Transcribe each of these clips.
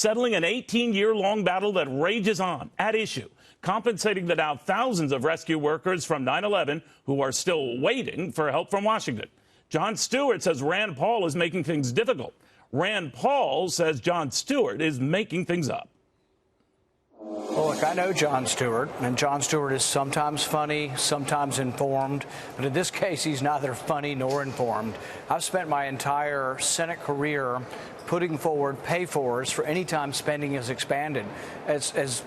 settling an 18-year-long battle that rages on. At issue, compensating the now thousands of rescue workers from 9/11 who are still waiting for help from Washington. Jon Stewart says Rand Paul is making things difficult. Rand Paul says Jon Stewart is making things up. Well, look, I know Jon Stewart, and Jon Stewart is sometimes funny, sometimes informed, but in this case, he's neither funny nor informed. I've spent my entire Senate career putting forward pay-fors for any time spending is expanded. As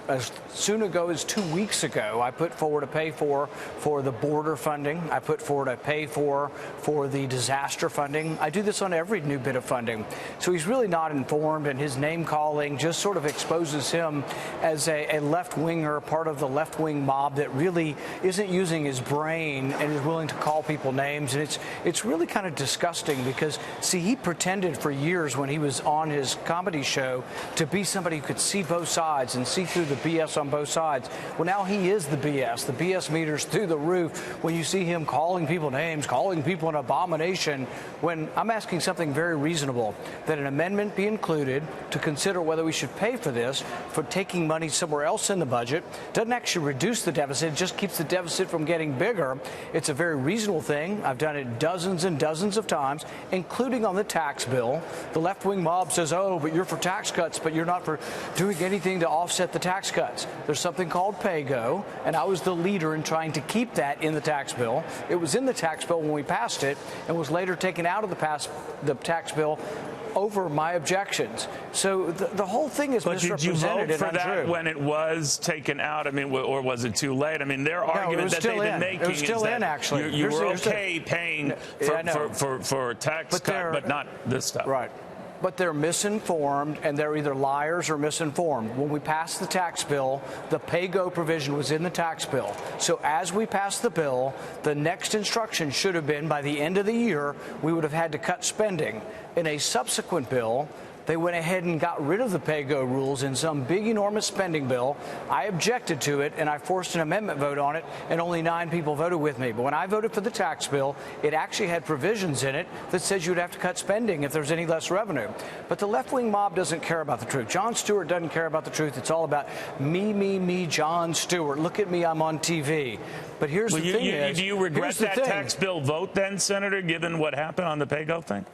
soon ago as 2 weeks ago, I put forward a pay-for for the border funding. I put forward a pay-for the disaster funding. I do this on every new bit of funding. So he's really not informed, and his name-calling just sort of exposes him as a left-winger, part of the left-wing mob that really isn't using his brain and is willing to call people names. And it's really kind of disgusting because, see, he pretended for years when he was on his comedy show to be somebody who could see both sides and see through the BS on both sides. Well, now he is the BS. The BS meter's through the roof when you see him calling people names, calling people an abomination, when I'm asking something very reasonable, that an amendment be included to consider whether we should pay for this, for taking money somewhere else in the budget. Doesn't actually reduce the deficit, it just keeps the deficit from getting bigger. It's a very reasonable thing. I've done it dozens and dozens of times, including on the tax bill. The left-wing mob says, oh, but you're for tax cuts, but you're not for doing anything to offset the tax cuts. There's something called PAYGO, and I was the leader in trying to keep that in the tax bill. It was in the tax bill when we passed it and was later taken out of the tax bill over my objections. So the whole thing is misrepresented. But did you vote for that when it was taken out? I mean, or was it too late? I mean, their argument that they've been making is that you were okay paying for tax cut, but not this stuff. Right. But they're misinformed, and they're either liars or misinformed. When we passed the tax bill, the PAYGO provision was in the tax bill. So as we passed the bill, the next instruction should have been by the end of the year, we would have had to cut spending. In a subsequent bill, they went ahead and got rid of the PAYGO rules in some big, enormous spending bill. I objected to it, and I forced an amendment vote on it, and only 9 people voted with me. But when I voted for the tax bill, it actually had provisions in it that says you'd have to cut spending if there's any less revenue. But the left-wing mob doesn't care about the truth. Jon Stewart doesn't care about the truth. It's all about me, Jon Stewart. Look at me, I'm on TV. But here's the thing. Do you regret that tax bill vote then, Senator, given what happened on the PAYGO thing?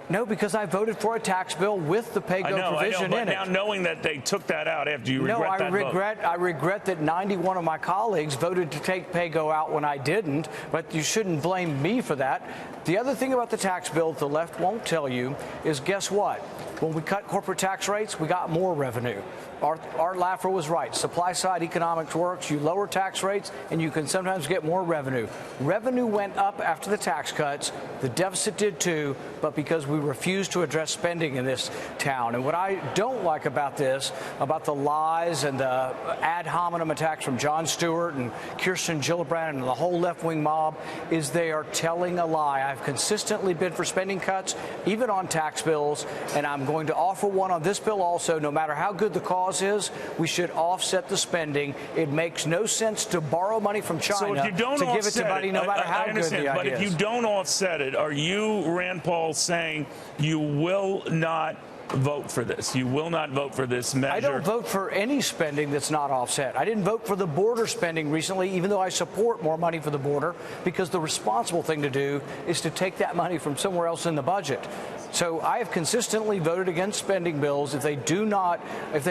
No, because I voted for a tax bill with the PAYGO provision but in it. Now knowing that they took that out after you regret that vote. I regret that 91 of my colleagues voted to take PAYGO out when I didn't, but you shouldn't blame me for that. The other thing about the tax bill that the left won't tell you is, guess what? When we cut corporate tax rates, we got more revenue. Art Laffer was right. Supply-side economics works. You lower tax rates, and you can sometimes get more revenue. Revenue went up after the tax cuts. The deficit did too, but because we refused to address spending in this town. And what I don't like about this, about the lies and the ad hominem attacks from Jon Stewart and Kirsten Gillibrand and the whole left-wing mob, is they are telling a lie. I've consistently been for spending cuts, even on tax bills, and I'm going to offer one on this bill also. No matter how good the cause is, we should offset the spending. It makes no sense to borrow money from China to give it to money, no matter how good the idea is. But if you don't offset it, are you, Rand Paul, saying you will not vote for this? You will not vote for this measure? I don't vote for any spending that's not offset. I didn't vote for the border spending recently, even though I support more money for the border, because the responsible thing to do is to take that money from somewhere else in the budget. So I have consistently voted against spending bills if they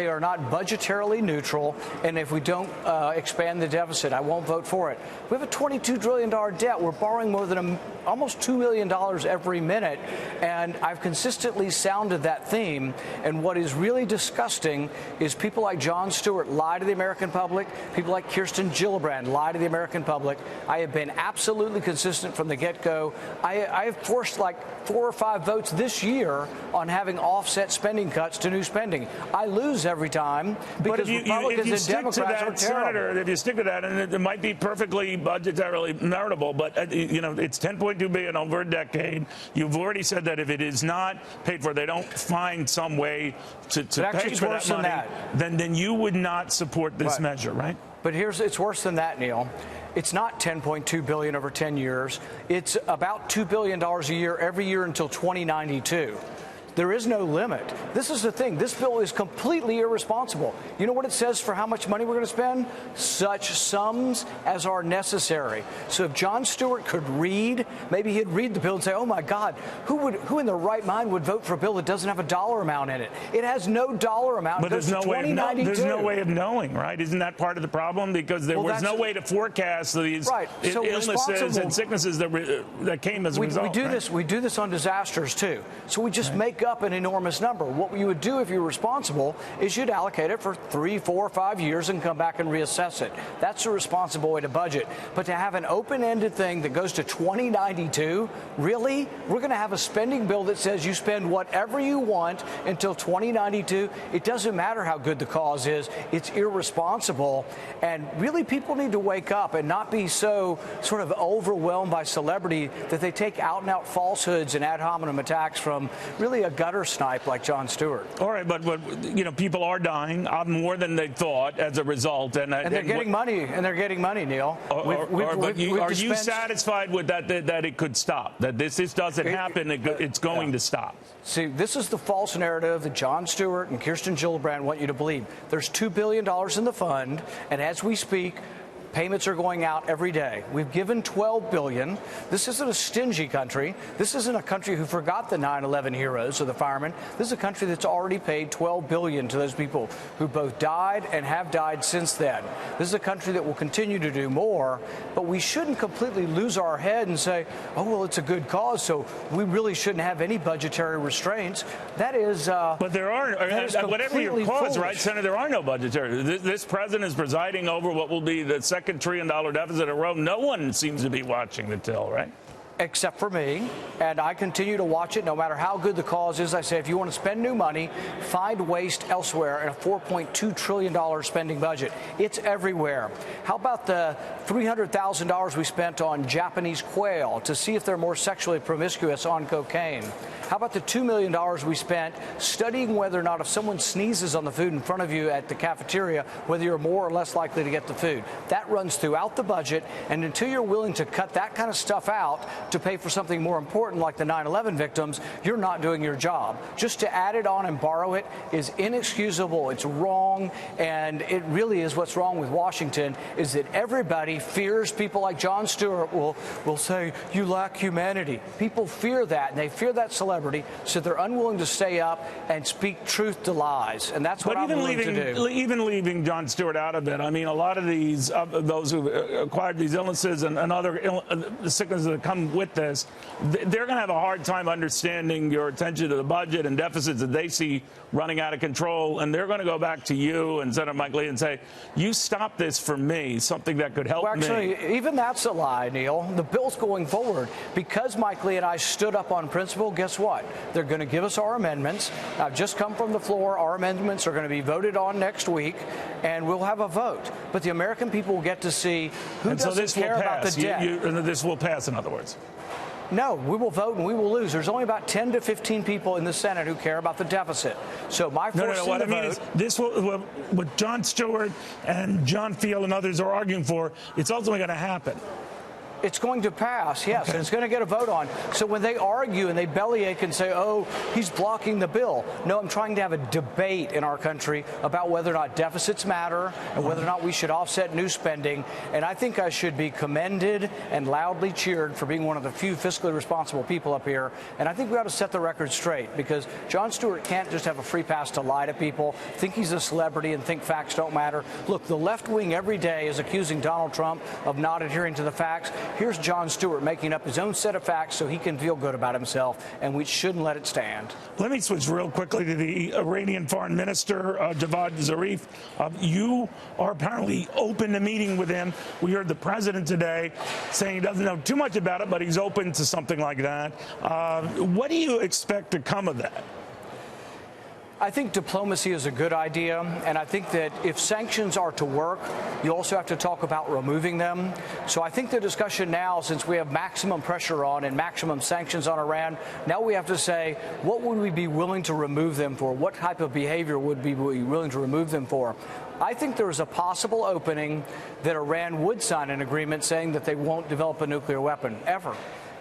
are not budgetarily neutral, and if we don't expand the deficit. I won't vote for it. We have a $22 trillion debt. We're borrowing more than almost $2 million every minute, and I've consistently sounded that theme. And what is really disgusting is people like Jon Stewart lie to the American public. People like Kirsten Gillibrand lie to the American public. I have been absolutely consistent from the get-go. I have forced like 4 or 5 votes this year on having offset spending cuts to new spending. I lose every time because Republicans and Democrats are terrible. Senator, if you stick to that, and it might be perfectly budgetarily meritable, but it's $10.2 billion over a decade. You've already said that if it is not paid for, they don't find some way to pay for that money, then you would not support this measure, right? But it's worse than that, Neil. It's not $10.2 billion over 10 years. It's about $2 billion a year every year until 2092. There is no limit. This is the thing. This bill is completely irresponsible. You know what it says for how much money we're going to spend? Such sums as are necessary. So if Jon Stewart could read, maybe he'd read the bill and say, oh, my God, who in their right mind would vote for a bill that doesn't have a dollar amount in it? It has no dollar amount. But there's no way of knowing, right? Isn't that part of the problem? Because there was no way to forecast these illnesses and sicknesses that came as a result. We do this on disasters, too. So we just make up an enormous number. What you would do if you're responsible is you'd allocate it for 3, 4, 5 years and come back and reassess it. That's a responsible way to budget. But to have an open-ended thing that goes to 2092, really? We're going to have a spending bill that says you spend whatever you want until 2092. It doesn't matter how good the cause is. It's irresponsible. And really, people need to wake up and not be so sort of overwhelmed by celebrity that they take out-and-out falsehoods and ad hominem attacks from really a gutter snipe like Jon Stewart. All right, but you know, people are dying more than they thought as a result, and they're getting money. And they're getting money, Neil. Are you satisfied with that it could stop? That this doesn't happen, it's going to stop? See, this is the false narrative that Jon Stewart and Kirsten Gillibrand want you to believe. There's $2 billion in the fund, and as we speak, payments are going out every day. We've given $12 billion. This isn't a stingy country. This isn't a country who forgot the 9/11 heroes or the firemen. This is a country that's already paid $12 billion to those people who both died and have died since then. This is a country that will continue to do more, but we shouldn't completely lose our head and say, oh, well, it's a good cause, so we really shouldn't have any budgetary restraints. That is but there are, whatever your cause, right, Senator, there are no budgetary. This president is presiding over what will be the second $2 trillion deficit in a row. No one seems to be watching the till, right? Except for me, and I continue to watch it no matter how good the cause is. I say, if you want to spend new money, find waste elsewhere in a $4.2 trillion spending budget. It's everywhere. How about the $300,000 we spent on Japanese quail to see if they're more sexually promiscuous on cocaine? How about the $2 million we spent studying whether or not if someone sneezes on the food in front of you at the cafeteria, whether you're more or less likely to get the food? That runs throughout the budget, and until you're willing to cut that kind of stuff out to pay for something more important like the 9/11 victims, you're not doing your job. Just to add it on and borrow it is inexcusable. It's wrong, and it really is what's wrong with Washington, is that everybody fears people like Jon Stewart will say, you lack humanity. People fear that, and they fear that celebrity, so they're unwilling to stay up and speak truth to lies, and that's what I'm willing to do. Even leaving Jon Stewart out of it, I mean, a lot of these, those who acquired these illnesses and other sicknesses that come with this, they're going to have a hard time understanding your attention to the budget and deficits that they see running out of control, and they're going to go back to you and Senator Mike Lee and say, you stop this for me, something that could help me. Actually, even that's a lie, Neil. The bill's going forward. Because Mike Lee and I stood up on principle, guess what? They're going to give us our amendments. I've just come from the floor. Our amendments are going to be voted on next week, and we'll have a vote. But the American people will get to see who doesn't care about the debt. This will pass, in other words. No, we will vote and we will lose. There's only about 10 to 15 people in the Senate who care about the deficit. So my what I mean is this will, what Jon Stewart and John Field and others are arguing for, it's ultimately going to happen. It's going to pass, yes, and it's going to get a vote on. So when they argue and they bellyache and say, oh, he's blocking the bill. No, I'm trying to have a debate in our country about whether or not deficits matter and whether or not we should offset new spending. And I think I should be commended and loudly cheered for being one of the few fiscally responsible people up here. And I think we ought to set the record straight, because Jon Stewart can't just have a free pass to lie to people, think he's a celebrity and think facts don't matter. Look, the left wing every day is accusing Donald Trump of not adhering to the facts. Here's Jon Stewart making up his own set of facts so he can feel good about himself, and we shouldn't let it stand. Let me switch real quickly to the Iranian Foreign Minister, Javad Zarif. You are apparently open to meeting with him. We heard the president today saying he doesn't know too much about it, but he's open to something like that. What do you expect to come of that? I think diplomacy is a good idea, and I think that if sanctions are to work, you also have to talk about removing them. So I think the discussion now, since we have maximum pressure on and maximum sanctions on Iran, now we have to say, what would we be willing to remove them for? What type of behavior would we be willing to remove them for? I think there is a possible opening that Iran would sign an agreement saying that they won't develop a nuclear weapon, ever.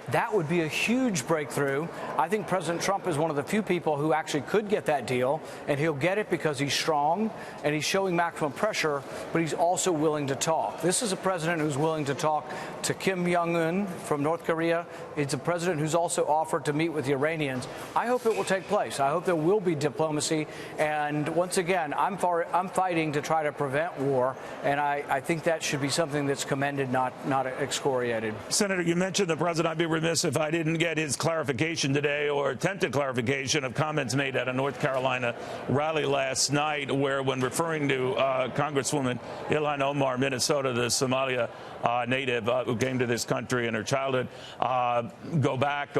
That would be a huge breakthrough. I think President Trump is one of the few people who actually could get that deal, and he'll get it because he's strong and he's showing maximum pressure, but he's also willing to talk. This is a president who's willing to talk to Kim Jong-un from North Korea. It's a president who's also offered to meet with the Iranians. I hope it will take place. I hope there will be diplomacy. And once again, I'm fighting to try to prevent war, and I think that should be something that's commended, not excoriated. Senator, you mentioned the president. I'd be remiss if I didn't get his clarification today, or attempted clarification, of comments made at a North Carolina rally last night, where when referring to Congresswoman Ilhan Omar, Minnesota, the Somalia native who came to this country in her childhood, go back,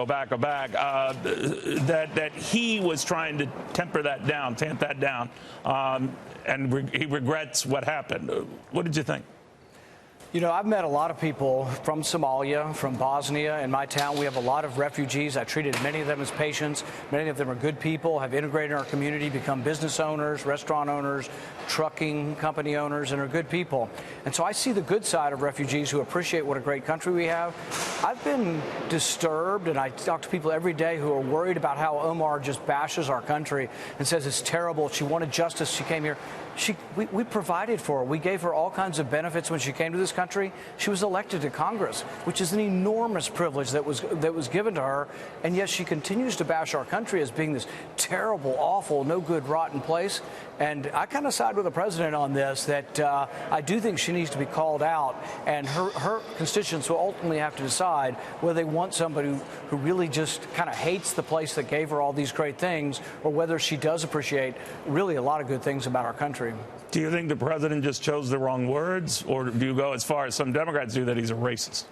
that he was trying to tamp that down, and he regrets what happened. What did you think? You know, I've met a lot of people from Somalia, from Bosnia. In my town, we have a lot of refugees. I treated many of them as patients. Many of them are good people, have integrated in our community, become business owners, restaurant owners, trucking company owners, and are good people. And so I see the good side of refugees who appreciate what a great country we have. I've been disturbed, and I talk to people every day who are worried about how Omar just bashes our country and says it's terrible. She wanted justice. She came here. We provided for her. We gave her all kinds of benefits when she came to this country. She was elected to Congress, which is an enormous privilege that was given to her. And yet she continues to bash our country as being this terrible, awful, no good, rotten place. And I kind of side with the president on this, that I do think she needs to be called out, and her constituents will ultimately have to decide whether they want somebody who really just kind of hates the place that gave her all these great things, or whether she does appreciate really a lot of good things about our country. Do you think the president just chose the wrong words, or do you go as far as some Democrats do, that he's a racist?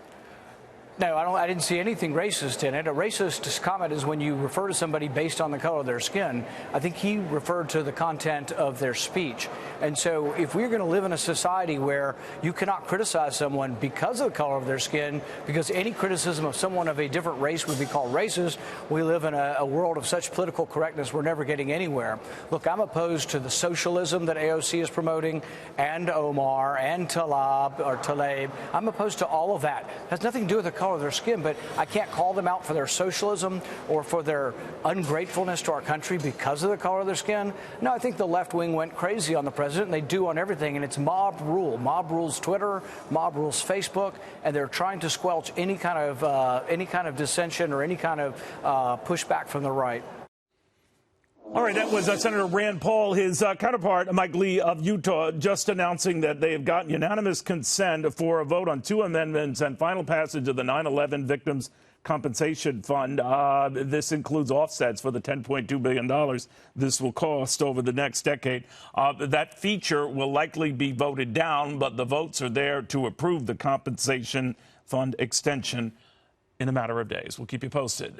No, I didn't see anything racist in it. A racist comment is when you refer to somebody based on the color of their skin. I think he referred to the content of their speech. And so if we're going to live in a society where you cannot criticize someone because of the color of their skin, because any criticism of someone of a different race would be called racist, we live in a world of such political correctness we're never getting anywhere. Look, I'm opposed to the socialism that AOC is promoting, and Omar, and Tlaib. I'm opposed to all of that. It has nothing to do with the color of their skin, but I can't call them out for their socialism or for their ungratefulness to our country because of the color of their skin. No, I think the left wing went crazy on the president, and they do on everything, and it's mob rule. Mob rules Twitter, mob rules Facebook, and they're trying to squelch any kind of dissension or any kind of pushback from the right. All right, that was Senator Rand Paul. His counterpart, Mike Lee of Utah, just announcing that they have gotten unanimous consent for a vote on 2 amendments and final passage of the 9/11 Victims Compensation Fund. This includes offsets for the $10.2 billion this will cost over the next decade. That feature will likely be voted down, but the votes are there to approve the compensation fund extension in a matter of days. We'll keep you posted.